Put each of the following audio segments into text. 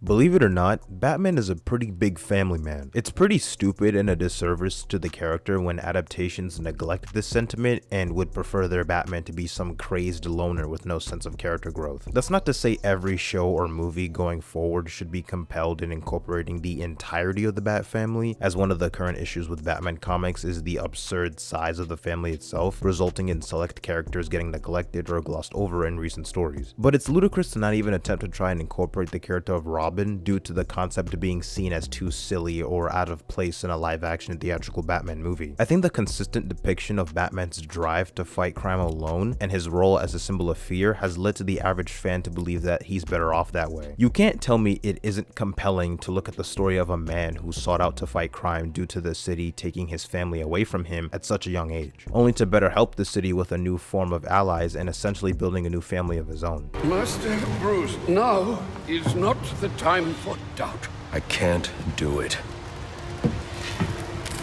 Believe it or not, Batman is a pretty big family man. It's pretty stupid and a disservice to the character when adaptations neglect this sentiment and would prefer their Batman to be some crazed loner with no sense of character growth. That's not to say every show or movie going forward should be compelled in incorporating the entirety of the Bat family, as one of the current issues with Batman comics is the absurd size of the family itself, resulting in select characters getting neglected or glossed over in recent stories. But it's ludicrous to not even attempt to try and incorporate the character of Robin due to the concept being seen as too silly or out of place in a live-action theatrical Batman movie. I think the consistent depiction of Batman's drive to fight crime alone and his role as a symbol of fear has led to the average fan to believe that he's better off that way. You can't tell me it isn't compelling to look at the story of a man who sought out to fight crime due to the city taking his family away from him at such a young age, only to better help the city with a new form of allies and essentially building a new family of his own. Master Bruce, now is not the time for doubt. I can't do it.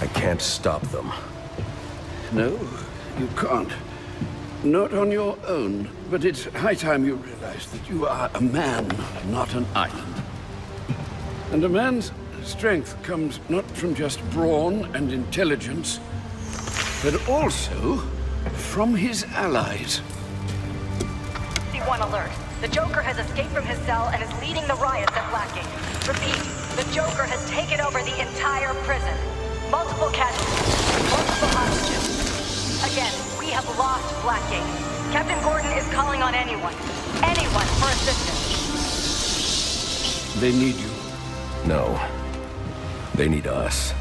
I can't stop them. No, you can't. Not on your own. But it's high time you realize that you are a man, not an island. And a man's strength comes not from just brawn and intelligence, but also from his allies. C1 alert. The Joker has escaped from his cell and is leading the riots at Blackgate. Repeat, the Joker has taken over the entire prison. Multiple casualties, multiple hostages. Again, we have lost Blackgate. Captain Gordon is calling on anyone for assistance. They need you. No. They need us.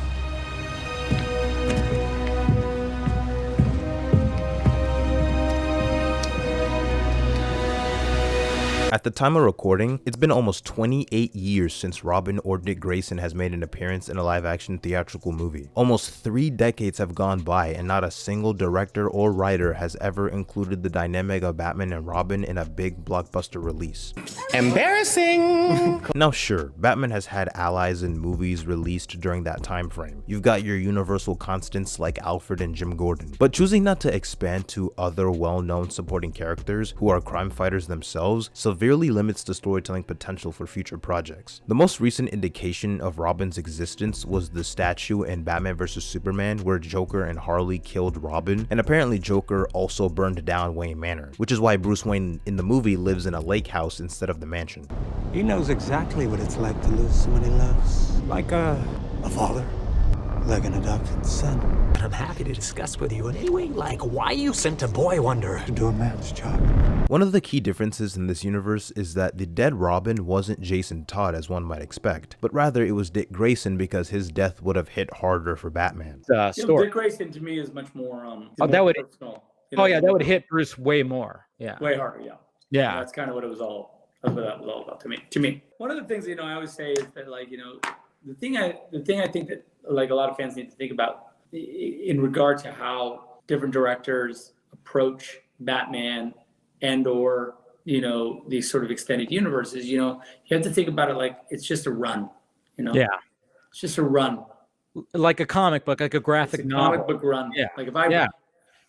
At the time of recording, it's been almost 28 years since Robin or Dick Grayson has made an appearance in a live-action theatrical movie. Almost 3 decades have gone by and not a single director or writer has ever included the dynamic of Batman and Robin in a big blockbuster release. Embarrassing! Now sure, Batman has had allies in movies released during that time frame. You've got your universal constants like Alfred and Jim Gordon, but choosing not to expand to other well-known supporting characters who are crime fighters themselves severely limits the storytelling potential for future projects. The most recent indication of Robin's existence was the statue in Batman vs Superman where Joker and Harley killed Robin, and apparently Joker also burned down Wayne Manor, which is why Bruce Wayne in the movie lives in a lake house instead of the mansion. He knows exactly what it's like to lose someone he loves. Like a father. Like an adopted son. I'm happy to discuss with you in any way, like why you sent a boy wonder To do a man's job. One of the key differences in this universe is that the dead Robin wasn't Jason Todd as one might expect, but rather it was Dick Grayson because his death would have hit harder for Batman. Dick Grayson to me is much more that would personal. that would hit Bruce way more. Yeah. Way harder, Yeah. That's kind of what it was all. That's what that was all about to me. One of the things I always say is that the thing I think that a lot of fans need to think about in regard to how different directors approach Batman and or these sort of extended universes, you have to think about it like it's just a run, Yeah. It's just a run. Like a comic book, like a graphic novel. Comic book run. Yeah. Like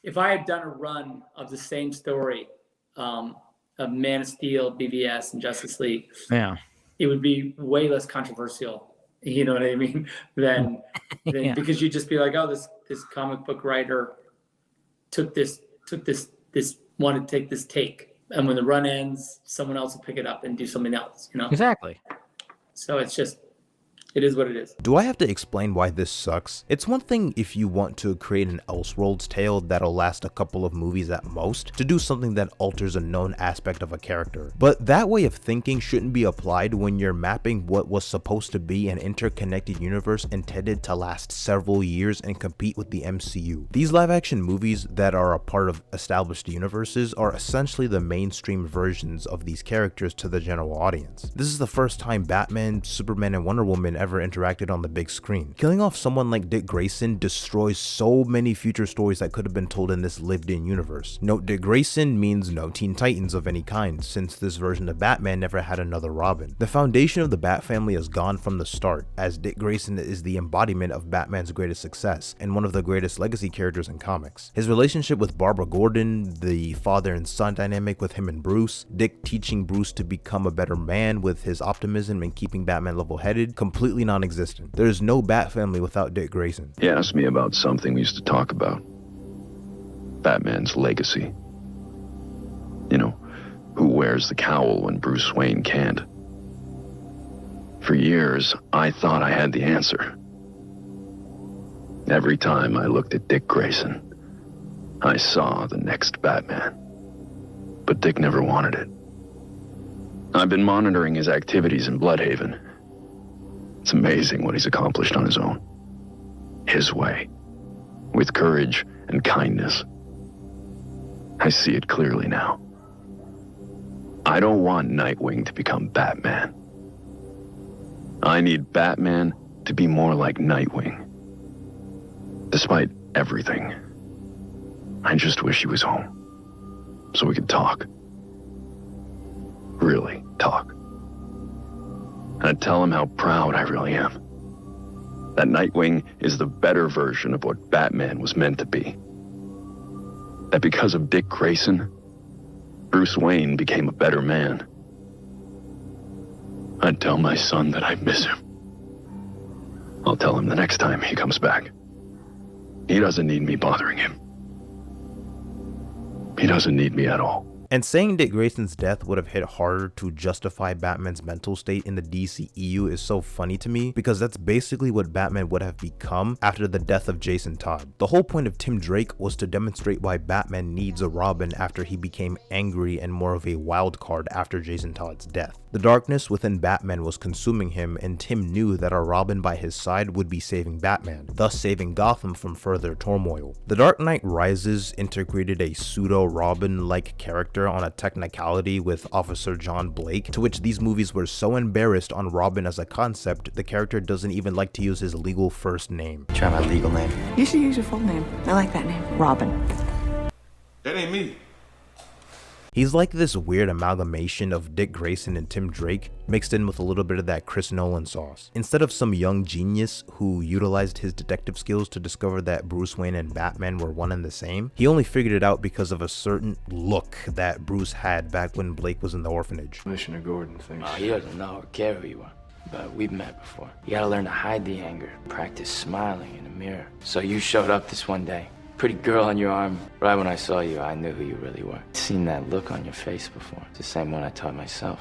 if I had done a run of the same story, of Man of Steel, BVS, and Justice League, Yeah. it would be way less controversial. You know what I mean? Than because you'd just be like, oh, this comic book writer wanted to take this take, and when the run ends, someone else will pick it up and do something else. Exactly. So it is what it is. Do I have to explain why this sucks? It's one thing if you want to create an Elseworlds tale that'll last a couple of movies at most, to do something that alters a known aspect of a character. But that way of thinking shouldn't be applied when you're mapping what was supposed to be an interconnected universe intended to last several years and compete with the MCU. These live-action movies that are a part of established universes are essentially the mainstream versions of these characters to the general audience. This is the first time Batman, Superman, and Wonder Woman ever interacted on the big screen. Killing off someone like Dick Grayson destroys so many future stories that could have been told in this lived-in universe. Note, Dick Grayson means no Teen Titans of any kind, since this version of Batman never had another Robin. The foundation of the Bat family is gone from the start, as Dick Grayson is the embodiment of Batman's greatest success, and one of the greatest legacy characters in comics. His relationship with Barbara Gordon, the father and son dynamic with him and Bruce, Dick teaching Bruce to become a better man with his optimism and keeping Batman level-headed, completely non-existent. There is no Bat family without Dick Grayson. He asked me about something we used to talk about. Batman's legacy. You know, who wears the cowl when Bruce Wayne can't. For years, I thought I had the answer. Every time I looked at Dick Grayson, I saw the next Batman. But Dick never wanted it. I've been monitoring his activities in Bloodhaven. It's amazing what he's accomplished on his own. His way. With courage and kindness. I see it clearly now. I don't want Nightwing to become Batman. I need Batman to be more like Nightwing. Despite everything, I just wish he was home, so we could talk. Really talk. I'd tell him how proud I really am. That Nightwing is the better version of what Batman was meant to be. That because of Dick Grayson, Bruce Wayne became a better man. I'd tell my son that I miss him. I'll tell him the next time he comes back. He doesn't need me bothering him. He doesn't need me at all. And saying Dick Grayson's death would have hit harder to justify Batman's mental state in the DCEU is so funny to me, because that's basically what Batman would have become after the death of Jason Todd. The whole point of Tim Drake was to demonstrate why Batman needs a Robin after he became angry and more of a wild card after Jason Todd's death. The darkness within Batman was consuming him, and Tim knew that a Robin by his side would be saving Batman, thus saving Gotham from further turmoil. The Dark Knight Rises integrated a pseudo-Robin-like character on a technicality with Officer John Blake, to which these movies were so embarrassed on Robin as a concept, the character doesn't even like to use his legal first name. Try my legal name. You should use your full name. I like that name. Robin. That ain't me. He's like this weird amalgamation of Dick Grayson and Tim Drake, mixed in with a little bit of that Chris Nolan sauce. Instead of some young genius who utilized his detective skills to discover that Bruce Wayne and Batman were one and the same, he only figured it out because of a certain look that Bruce had back when Blake was in the orphanage. Commissioner Gordon thinks... He doesn't know or care who you are, but we've met before. You gotta learn to hide the anger, practice smiling in the mirror. So you showed up this one day. Pretty girl on your arm. Right when I saw you, I knew who you really were. Seen that look on your face before. It's the same one I taught myself.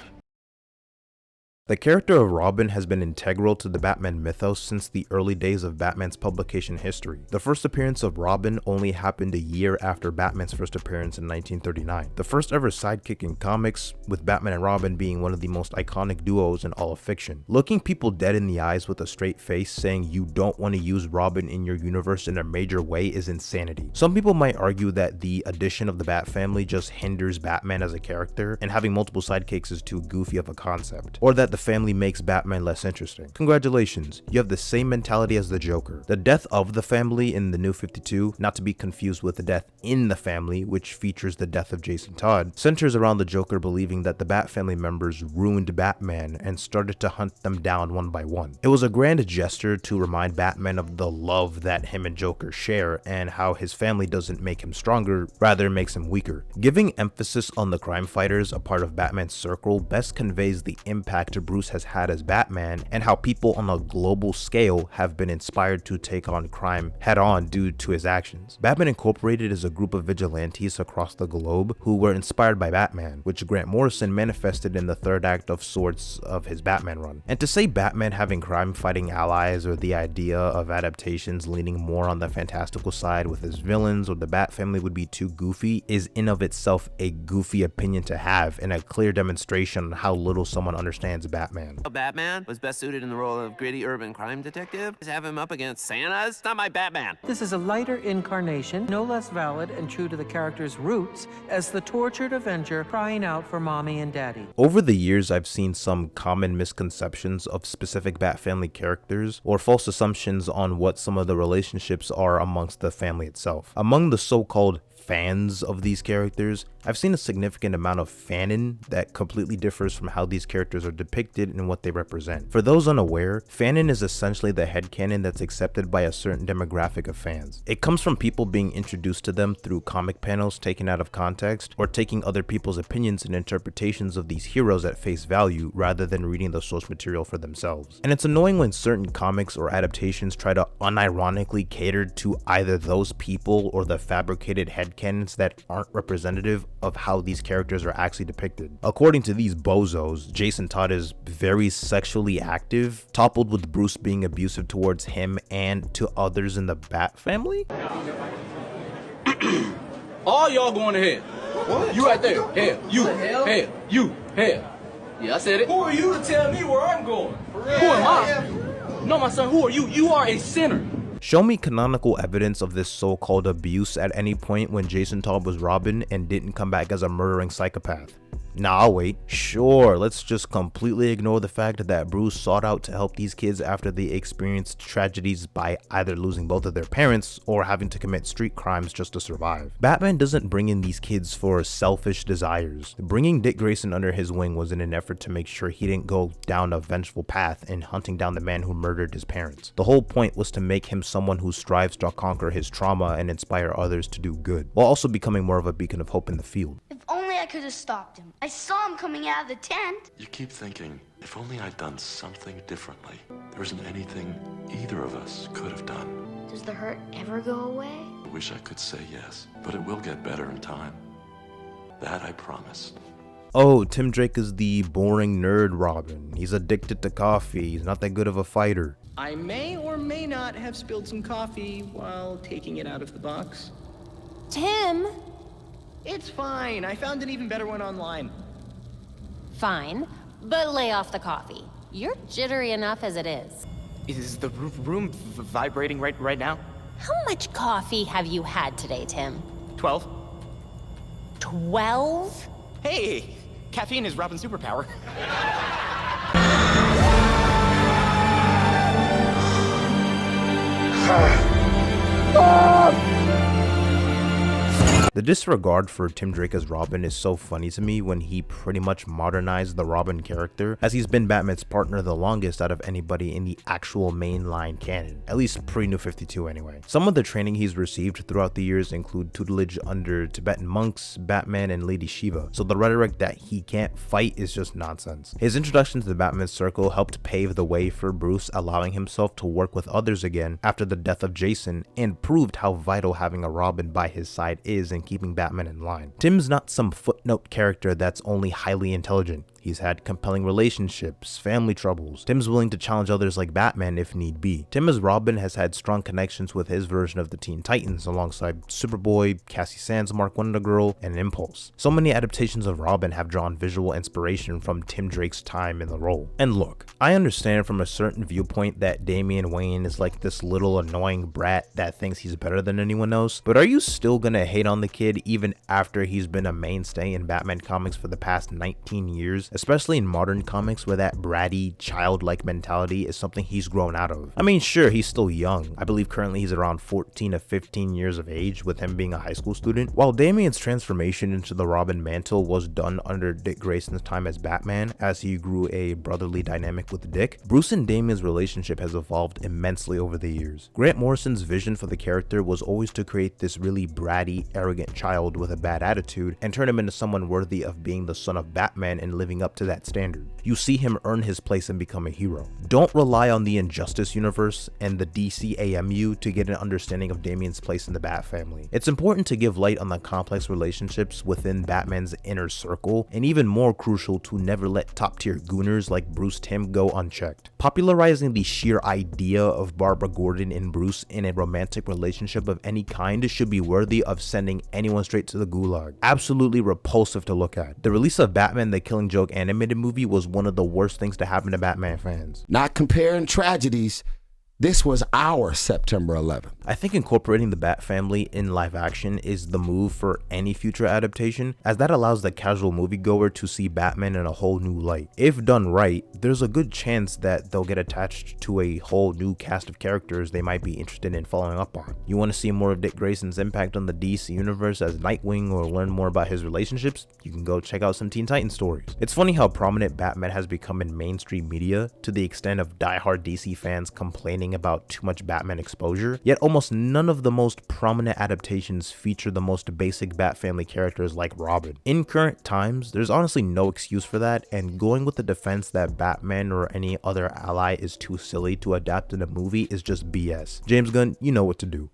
The character of Robin has been integral to the Batman mythos since the early days of Batman's publication history. The first appearance of Robin only happened a year after Batman's first appearance in 1939. The first ever sidekick in comics, with Batman and Robin being one of the most iconic duos in all of fiction. Looking people dead in the eyes with a straight face saying you don't want to use Robin in your universe in a major way is insanity. Some people might argue that the addition of the Bat family just hinders Batman as a character, and having multiple sidekicks is too goofy of a concept, or that the family makes Batman less interesting. Congratulations, you have the same mentality as the Joker. The death of the family in the New 52, not to be confused with the death in the family, which features the death of Jason Todd, centers around the Joker believing that the Bat family members ruined Batman and started to hunt them down one by one. It was a grand gesture to remind Batman of the love that him and Joker share, and how his family doesn't make him stronger, rather makes him weaker. Giving emphasis on the crime fighters, a part of Batman's circle, best conveys the impact Bruce has had as Batman, and how people on a global scale have been inspired to take on crime head-on due to his actions. Batman Incorporated is a group of vigilantes across the globe who were inspired by Batman, which Grant Morrison manifested in the third act of sorts of his Batman run. And to say Batman having crime-fighting allies, or the idea of adaptations leaning more on the fantastical side with his villains or the Bat family would be too goofy, is in of itself a goofy opinion to have, and a clear demonstration on how little someone understands Batman. Batman was best suited in the role of gritty urban crime detective. Just have him up against Santa's? It's not my Batman. This is a lighter incarnation, no less valid and true to the character's roots as the tortured Avenger crying out for mommy and daddy. Over the years, I've seen some common misconceptions of specific Bat family characters or false assumptions on what some of the relationships are amongst the family itself. Among the so-called fans of these characters, I've seen a significant amount of fanon that completely differs from how these characters are depicted and what they represent. For those unaware, fanon is essentially the headcanon that's accepted by a certain demographic of fans. It comes from people being introduced to them through comic panels taken out of context, or taking other people's opinions and interpretations of these heroes at face value rather than reading the source material for themselves. And it's annoying when certain comics or adaptations try to unironically cater to either those people or the fabricated headcanons that aren't representative of how these characters are actually depicted. According to these bozos, Jason Todd is very sexually active, toppled with Bruce being abusive towards him and to others in the Bat family? All y'all going to hell. What? You right there. Hell. You. Hell. You. Hell. Yeah, I said it. Who are you to tell me where I'm going? Who am I? No, my son, who are you? You are a sinner. Show me canonical evidence of this so-called abuse at any point when Jason Todd was Robin and didn't come back as a murdering psychopath. Nah, I'll wait. Sure, let's just completely ignore the fact that Bruce sought out to help these kids after they experienced tragedies by either losing both of their parents or having to commit street crimes just to survive. Batman doesn't bring in these kids for selfish desires. Bringing Dick Grayson under his wing was in an effort to make sure he didn't go down a vengeful path in hunting down the man who murdered his parents. The whole point was to make him someone who strives to conquer his trauma and inspire others to do good, while also becoming more of a beacon of hope in the field. If only I could have stopped him. I saw him coming out of the tent. You keep thinking, if only I'd done something differently. There isn't anything either of us could have done. Does the hurt ever go away? I wish I could say yes, but it will get better in time. That I promise. Oh, Tim Drake is the boring nerd Robin. He's addicted to coffee. He's not that good of a fighter. I may or may not have spilled some coffee while taking it out of the box. Tim! It's fine. I found an even better one online. Fine, but lay off the coffee. You're jittery enough as it is. Is the room vibrating right now? How much coffee have you had today, Tim? 12. 12? Hey, caffeine is Robin's superpower. The disregard for Tim Drake as Robin is so funny to me when he pretty much modernized the Robin character, as he's been Batman's partner the longest out of anybody in the actual mainline canon, at least pre-New 52 anyway. Some of the training he's received throughout the years include tutelage under Tibetan monks, Batman, and Lady Shiva, so the rhetoric that he can't fight is just nonsense. His introduction to the Batman circle helped pave the way for Bruce allowing himself to work with others again after the death of Jason, and proved how vital having a Robin by his side is in keeping Batman in line. Tim's not some footnote character that's only highly intelligent. He's had compelling relationships, family troubles. Tim's willing to challenge others like Batman if need be. Tim as Robin has had strong connections with his version of the Teen Titans alongside Superboy, Cassie Sands' Mark Wonder Girl, and Impulse. So many adaptations of Robin have drawn visual inspiration from Tim Drake's time in the role. And look, I understand from a certain viewpoint that Damian Wayne is like this little annoying brat that thinks he's better than anyone else, but are you still gonna hate on the kid even after he's been a mainstay in Batman comics for the past 19 years? Especially in modern comics where that bratty, childlike mentality is something he's grown out of. I mean, sure, he's still young. I believe currently he's around 14 to 15 years of age, with him being a high school student. While Damian's transformation into the Robin mantle was done under Dick Grayson's time as Batman, as he grew a brotherly dynamic with Dick, Bruce and Damian's relationship has evolved immensely over the years. Grant Morrison's vision for the character was always to create this really bratty, arrogant child with a bad attitude and turn him into someone worthy of being the son of Batman and living up to that standard. You see him earn his place and become a hero. Don't rely on the Injustice universe and the DCAMU to get an understanding of Damian's place in the Bat family. It's important to give light on the complex relationships within Batman's inner circle, and even more crucial to never let top-tier gooners like Bruce Timm go unchecked. Popularizing the sheer idea of Barbara Gordon and Bruce in a romantic relationship of any kind should be worthy of sending anyone straight to the gulag. Absolutely repulsive to look at. The release of Batman the Killing Joke animated movie was one of the worst things to happen to Batman fans. Not comparing tragedies, this was our September 11th. I think incorporating the Bat family in live action is the move for any future adaptation, as that allows the casual moviegoer to see Batman in a whole new light. If done right, there's a good chance that they'll get attached to a whole new cast of characters they might be interested in following up on. You want to see more of Dick Grayson's impact on the DC universe as Nightwing or learn more about his relationships? You can go check out some Teen Titans stories. It's funny how prominent Batman has become in mainstream media, to the extent of diehard DC fans complaining about too much Batman exposure, yet almost none of the most prominent adaptations feature the most basic Bat family characters like Robin. In current times, there's honestly no excuse for that, and going with the defense that Batman or any other ally is too silly to adapt in a movie is just BS. James Gunn, you know what to do.